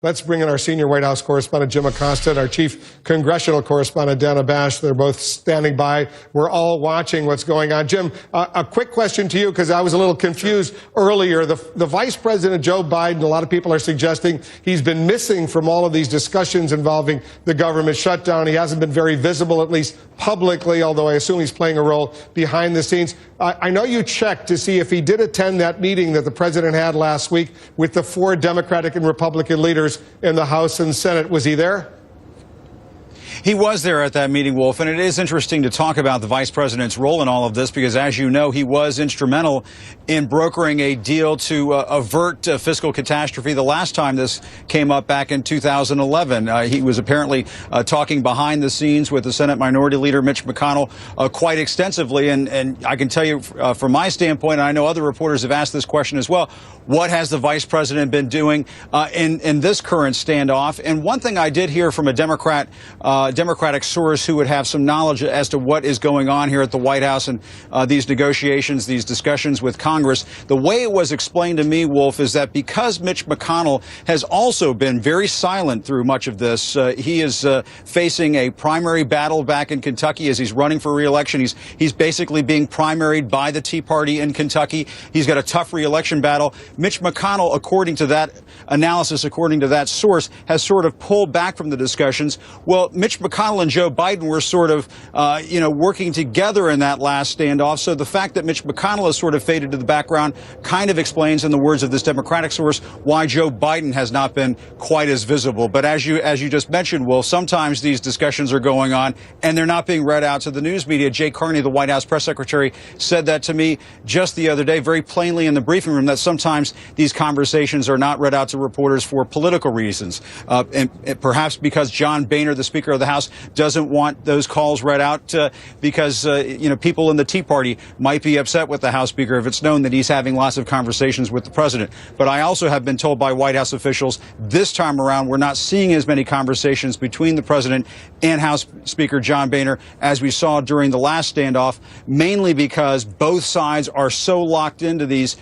Let's bring in our senior White House correspondent, Jim Acosta, and our chief congressional correspondent, Dana Bash. They're both standing by. We're all watching what's going on. Jim, a quick question to you, because I was a little confused earlier. The Vice President, Joe Biden, a lot of people are suggesting he's been missing from all of these discussions involving the government shutdown. He hasn't been very visible, at least publicly, although I assume he's playing a role behind the scenes. I know you checked to see if he did attend that meeting that the president had last week with the 4 Democratic and Republican leaders in the House and Senate. Was he there? He was there at that meeting, Wolf, and it is interesting to talk about the vice president's role in all of this because, as you know, he was instrumental in brokering a deal to avert fiscal catastrophe the last time this came up back in 2011. He was apparently talking behind the scenes with the Senate Minority Leader Mitch McConnell quite extensively, and I can tell you from my standpoint, and I know other reporters have asked this question as well, what has the vice president been doing in this current standoff? And one thing I did hear from a Democratic source who would have some knowledge as to what is going on here at the White House and these negotiations, these discussions with Congress. The way it was explained to me, Wolf, is that because Mitch McConnell has also been very silent through much of this, he is facing a primary battle back in Kentucky as he's running for re-election. He's basically being primaried by the Tea Party in Kentucky. He's got a tough re-election battle. Mitch McConnell, according to that analysis, according to that source, has sort of pulled back from the discussions. Well, Mitch McConnell and Joe Biden were sort of, working together in that last standoff. So the fact that Mitch McConnell has sort of faded to the background kind of explains, in the words of this Democratic source, why Joe Biden has not been quite as visible. But as you just mentioned, Will, sometimes these discussions are going on and they're not being read out to the news media. Jay Carney, the White House press secretary, said that to me just the other day, very plainly in the briefing room, that sometimes these conversations are not read out to reporters for political reasons, and perhaps because John Boehner, the Speaker of the House, doesn't want those calls read out because people in the Tea Party might be upset with the House Speaker if it's known that he's having lots of conversations with the president. But I also have been told by White House officials this time around we're not seeing as many conversations between the president and House Speaker John Boehner as we saw during the last standoff, mainly because both sides are so locked into these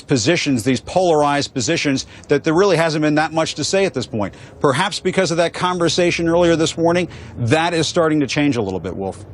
positions, these polarized positions, that there really hasn't been that much to say at this point. Perhaps because of that conversation earlier this morning, that is starting to change a little bit, Wolf.